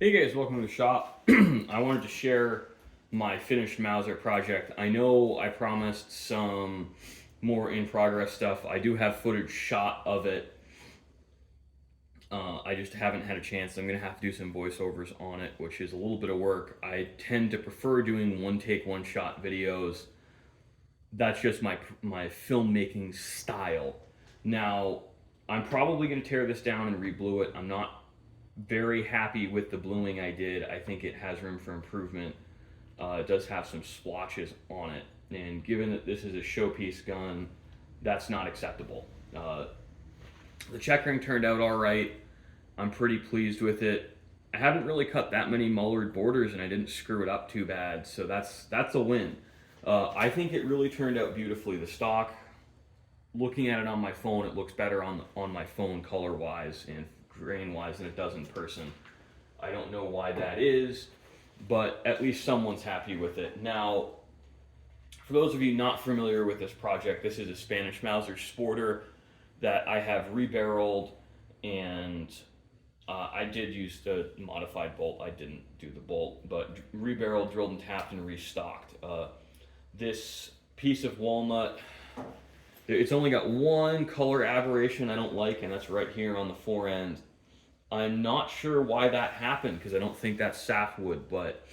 Hey guys, welcome to the shop. I wanted to share my finished Mauser project. I know I promised some more in progress stuff. I do have footage shot of it. I just haven't had a chance. I'm going to have to do some voiceovers on it, which is a little bit of work. I tend to prefer doing one take, one shot videos. That's just my filmmaking style. Now, I'm probably going to tear this down and re-blue it. I'm not very happy with the bluing I did. I think it has room for improvement. It does have some splotches on it, and given that this is a showpiece gun, that's not acceptable. The checkering turned out all right. I'm pretty pleased with it. I haven't really cut that many mullered borders, and I didn't screw it up too bad, so that's a win. I think it really turned out beautifully. The stock, looking at it on my phone, it looks better on my phone color wise and grain wise than it does in person. I don't know why that is, but at least someone's happy with it. Now, for those of you not familiar with this project, this is a Spanish Mauser Sporter that I have rebarreled, and I did use the modified bolt. I didn't do the bolt, but rebarreled, drilled and tapped, and restocked. This piece of walnut, it's only got one color aberration I don't like, and that's right here on the fore end. I'm not sure why that happened, because I don't think that's sapwood, but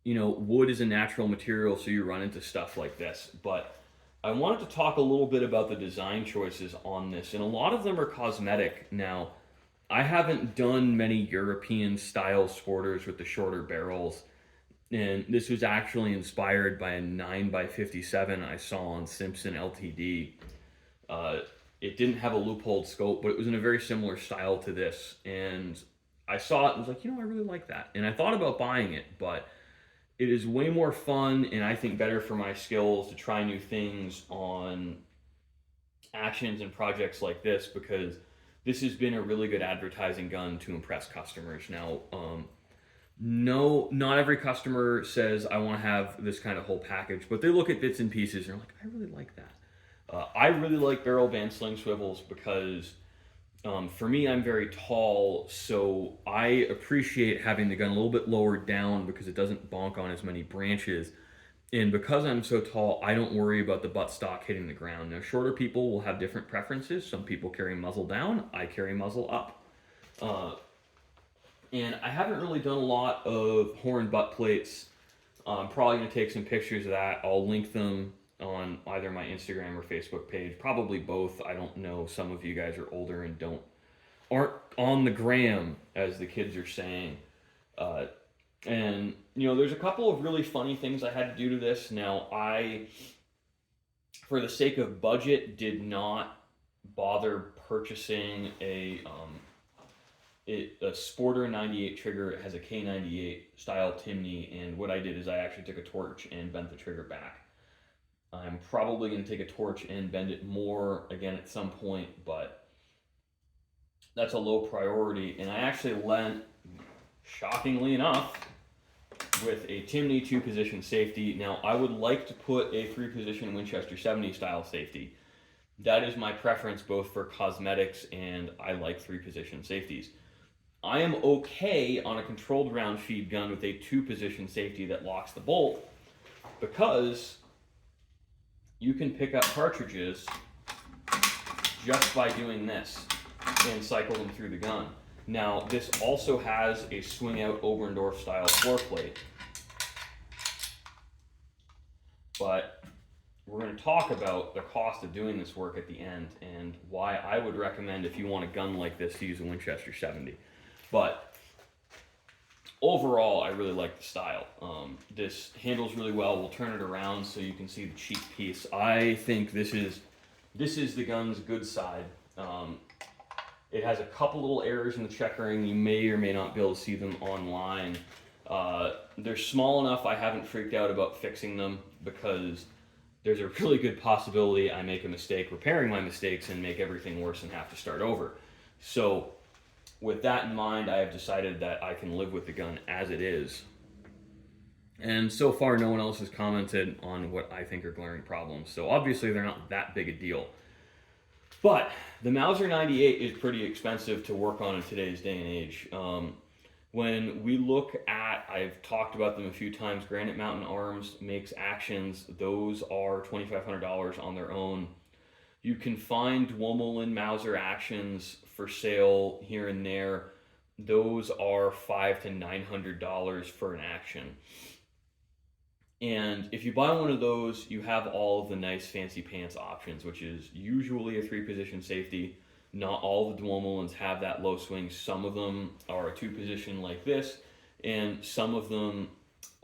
you know, wood is a natural material, so you run into stuff like this. But I wanted to talk a little bit about the design choices on this, and a lot of them are cosmetic. Now, I haven't done many European style sporters with the shorter barrels, and this was actually inspired by a 9x57 I saw on Simpson LTD. It didn't have a loopholed scope, but it was in a very similar style to this, and I saw it and was like, you know, I really like that. And I thought about buying it, but it is way more fun and I think better for my skills to try new things on actions and projects like this, because this has been a really good advertising gun to impress customers. Now, no, not every customer says I want to have this kind of whole package, but they look at bits and pieces and they're like, I really like that. I really like barrel band sling swivels because for me, I'm very tall, so I appreciate having the gun a little bit lower down because it doesn't bonk on as many branches. And because I'm so tall, I don't worry about the buttstock hitting the ground. Now, shorter people will have different preferences. Some people carry muzzle down, I carry muzzle up. And I haven't really done a lot of horn butt plates. I'm probably going to take some pictures of that. I'll link them on either my Instagram or Facebook page. Probably both. I don't know. Some of you guys are older and aren't on the gram, as the kids are saying. And you know, there's a couple of really funny things I had to do to this. Now, I, for the sake of budget, did not bother purchasing a Sporter 98 trigger. It has a K98 style Timney, and what I did is I actually took a torch and bent the trigger back. I'm probably going to take a torch and bend it more again at some point, but that's a low priority. And I actually went, shockingly enough, with a Timney 2-position safety. Now, I would like to put a 3-position Winchester 70 style safety. That is my preference both for cosmetics, and I like 3-position safeties. I am okay on a controlled round feed gun with a 2-position safety that locks the bolt, because you can pick up cartridges just by doing this and cycle them through the gun. Now, this also has a swing out Oberndorf style floor plate, but we're going to talk about the cost of doing this work at the end and why I would recommend, if you want a gun like this, to use a Winchester 70. But overall, I really like the style. This handles really well. We'll turn it around so you can see the cheek piece. I think this is the gun's good side. It has a couple little errors in the checkering. You may or may not be able to see them online. They're small enough I haven't freaked out about fixing them, because there's a really good possibility I make a mistake repairing my mistakes and make everything worse and have to start over. So with that in mind, I have decided that I can live with the gun as it is. And so far, no one else has commented on what I think are glaring problems. So obviously, they're not that big a deal. But the Mauser 98 is pretty expensive to work on in today's day and age. When we look at, I've talked about them a few times, Granite Mountain Arms makes actions. Those are $2,500 on their own. You can find Duomo Mauser actions for sale here and there. Those are $500 to $900 for an action. And if you buy one of those, you have all of the nice fancy pants options, which is usually a 3-position safety. Not all the Duomo have that low swing. Some of them are a 2-position like this, and some of them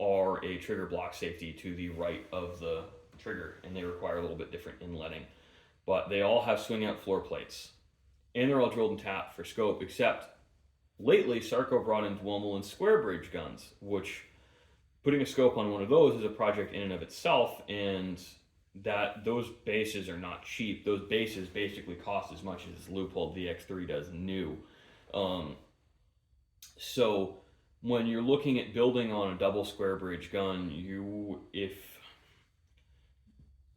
are a trigger block safety to the right of the trigger, and they require a little bit different inletting. But they all have swing out floor plates, and they're all drilled and tapped for scope, except lately Sarco brought in Duomo square bridge guns, which putting a scope on one of those is a project in and of itself, and that those bases are not cheap. Those bases basically cost as much as this Leupold VX3 does new. So when you're looking at building on a double square bridge gun, if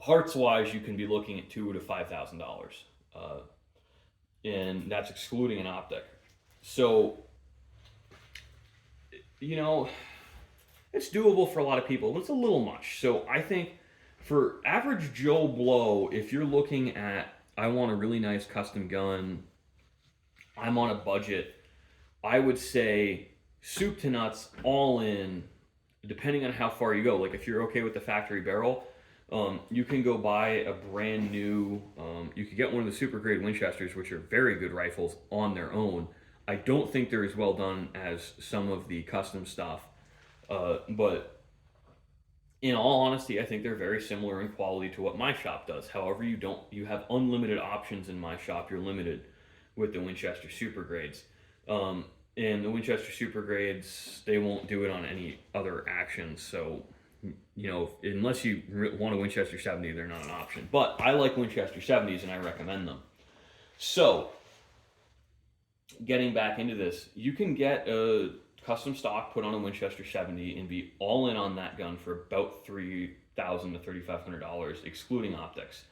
parts wise, you can be looking at $2,000 to $5,000, and that's excluding an optic. So, it's doable for a lot of people. It's a little much. So I think for average Joe Blow, if you're looking at, I want a really nice custom gun, I'm on a budget, I would say soup to nuts, all in, depending on how far you go. Like if you're okay with the factory barrel, you can go buy a brand new, you could get one of the super grade Winchesters, which are very good rifles on their own. I don't think they're as well done as some of the custom stuff. But in all honesty, I think they're very similar in quality to what my shop does. However, you have unlimited options in my shop. You're limited with the Winchester Super Grades. And the Winchester Super Grades, they won't do it on any other actions. So, unless you want a Winchester 70, they're not an option. But I like Winchester 70s and I recommend them. So, getting back into this, you can get a custom stock put on a Winchester 70 and be all in on that gun for about $3,000 to $3,500, excluding optics.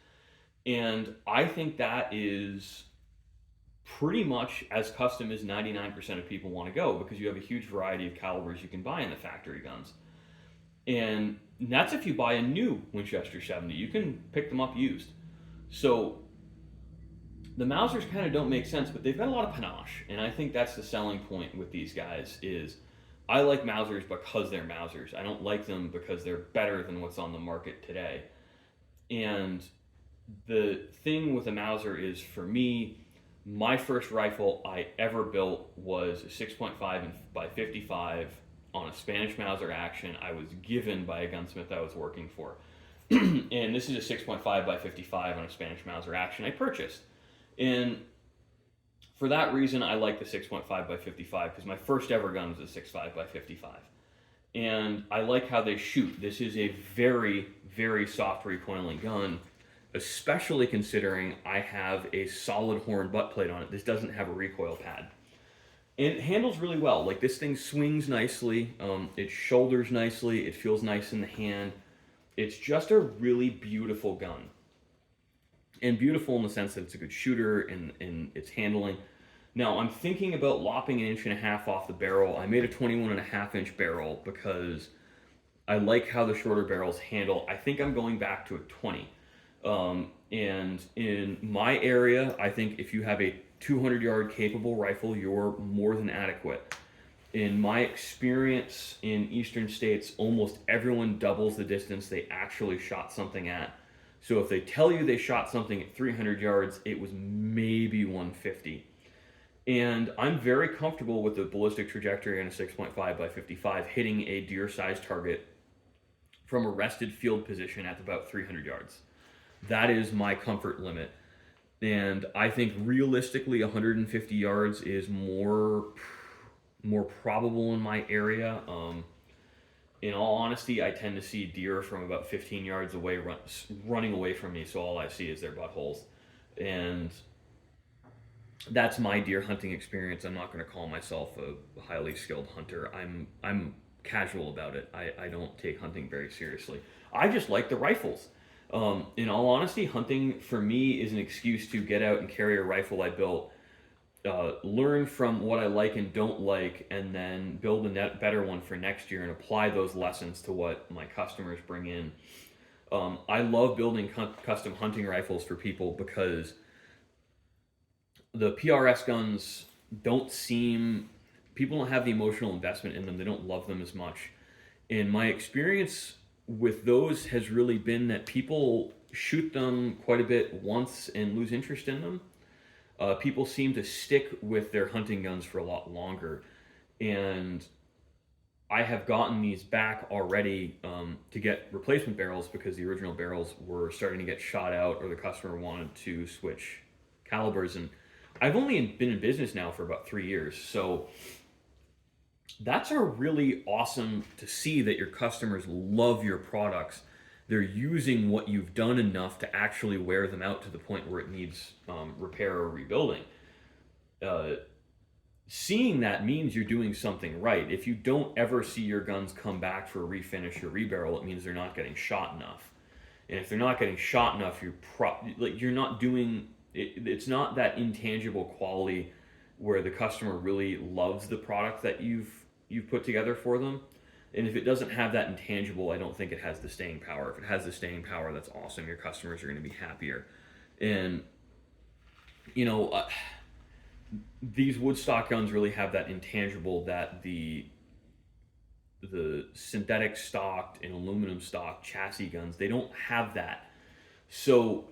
And I think that is pretty much as custom as 99% of people want to go, because you have a huge variety of calibers you can buy in the factory guns. And that's if you buy a new Winchester 70. You can pick them up used. So the Mausers kind of don't make sense, but they've got a lot of panache, and I think that's the selling point with these guys. Is I like Mausers because they're Mausers. I don't like them because they're better than what's on the market today. And the thing with a Mauser is, for me, my first rifle I ever built was a 6.5 by 55 on a Spanish Mauser action I was given by a gunsmith I was working for. And this is a 6.5 by 55 on a Spanish Mauser action I purchased. And for that reason, I like the 6.5 by 55, because my first ever gun was a 6.5 by 55. And I like how they shoot. This is a very, very soft recoiling gun, especially considering I have a solid horn butt plate on it. This doesn't have a recoil pad. And it handles really well. Like, this thing swings nicely, it shoulders nicely, it feels nice in the hand. It's just a really beautiful gun. And beautiful in the sense that it's a good shooter and its handling. Now, I'm thinking about lopping 1.5 inches off the barrel. I made a 21.5-inch barrel because I like how the shorter barrels handle. I think I'm going back to a 20. And in my area, I think if you have a 200-yard capable rifle, you're more than adequate. In my experience in eastern states, almost everyone doubles the distance they actually shot something at. So if they tell you they shot something at 300 yards, it was maybe 150. And I'm very comfortable with the ballistic trajectory on a 6.5 by 55 hitting a deer-sized target from a rested field position at about 300 yards. That is my comfort limit. And I think realistically 150 yards is more probable in my area. In all honesty, I tend to see deer from about 15 yards away running away from me, so all I see is their buttholes. And that's my deer hunting experience. I'm not going to call myself a highly skilled hunter. I'm casual about it. I don't take hunting very seriously. I just like the rifles. In all honesty, hunting for me is an excuse to get out and carry a rifle I built learn from what I like and don't like, and then build a better one for next year and apply those lessons to what my customers bring in. I love building custom hunting rifles for people because the PRS guns don't seem, people don't have the emotional investment in them. They don't love them as much. And my experience with those has really been that people shoot them quite a bit once and lose interest in them. People seem to stick with their hunting guns for a lot longer. And I have gotten these back already to get replacement barrels because the original barrels were starting to get shot out or the customer wanted to switch calibers. And I've only been in business now for about 3 years. So that's a really awesome to see that your customers love your products. They're using what you've done enough to actually wear them out to the point where it needs repair or rebuilding. Seeing that means you're doing something right. If you don't ever see your guns come back for a refinish or rebarrel, it means they're not getting shot enough. And if they're not getting shot enough, you're not doing it. It's not that intangible quality where the customer really loves the product that you've put together for them. And if it doesn't have that intangible, I don't think it has the staying power. If it has the staying power, that's awesome. Your customers are going to be happier. And you know, these woodstock guns really have that intangible that the synthetic stocked and aluminum stock chassis guns, they don't have that. So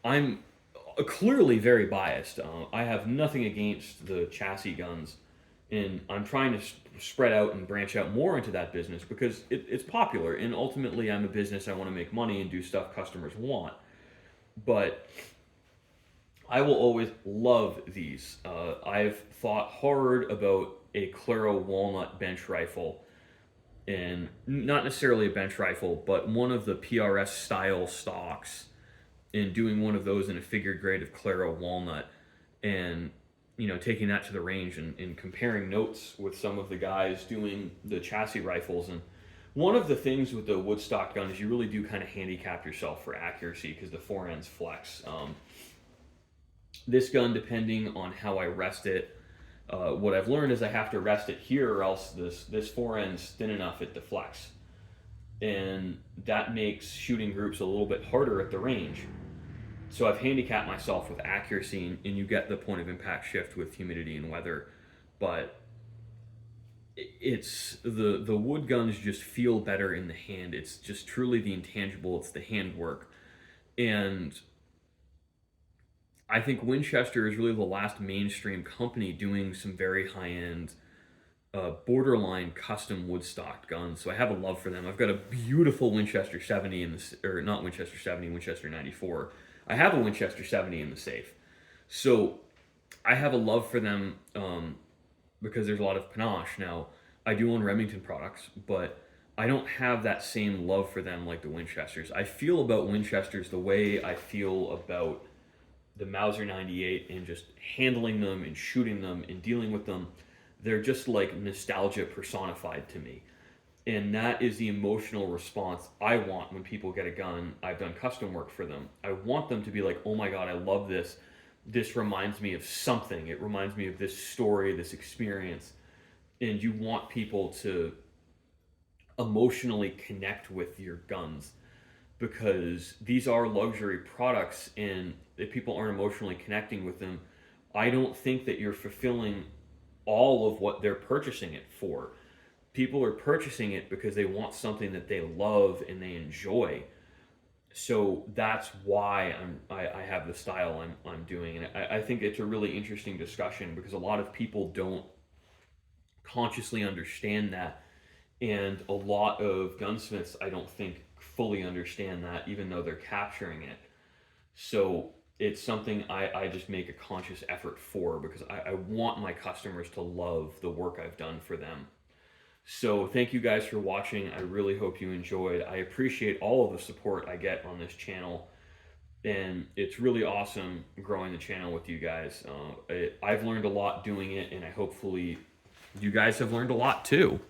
I'm clearly very biased. I have nothing against the chassis guns, and I'm trying to spread out and branch out more into that business because it's popular, and ultimately I'm a business. I want to make money and do stuff customers want. But I will always love these. I've thought hard about a Claro walnut bench rifle, and not necessarily a bench rifle, but one of the PRS style stocks, and doing one of those in a figured grade of Claro walnut, and taking that to the range and comparing notes with some of the guys doing the chassis rifles. And one of the things with the woodstock gun is you really do kind of handicap yourself for accuracy because the forends flex. This gun, depending on how I rest it, what I've learned is I have to rest it here or else this forend's thin enough it deflects. And that makes shooting groups a little bit harder at the range. So I've handicapped myself with accuracy, and you get the point of impact shift with humidity and weather. But it's the wood guns just feel better in the hand. It's just truly the intangible. It's the handwork. And I think Winchester is really the last mainstream company doing some very high-end, borderline custom woodstock guns. So I have a love for them. I've got a beautiful Winchester 70 in the, or not Winchester 70, Winchester 94. I have a Winchester 70 in the safe. So I have a love for them because there's a lot of panache. Now, I do own Remington products, but I don't have that same love for them like the Winchesters. I feel about Winchesters the way I feel about the Mauser 98 and just handling them and shooting them and dealing with them. They're just like nostalgia personified to me. And that is the emotional response I want when people get a gun. I've done custom work for them. I want them to be like, oh my God, I love this. This reminds me of something. It reminds me of this story, this experience. And you want people to emotionally connect with your guns because these are luxury products, and if people aren't emotionally connecting with them, I don't think that you're fulfilling all of what they're purchasing it for. People are purchasing it because they want something that they love and they enjoy. So that's why I have the style I'm doing, and I think it's a really interesting discussion because a lot of people don't consciously understand that, and a lot of gunsmiths I don't think fully understand that, even though they're capturing it. So it's something I just make a conscious effort for because I want my customers to love the work I've done for them. So thank you guys for watching. I really hope you enjoyed. I appreciate all of the support I get on this channel, and it's really awesome growing the channel with you guys. I've learned a lot doing it, and hopefully you guys have learned a lot too.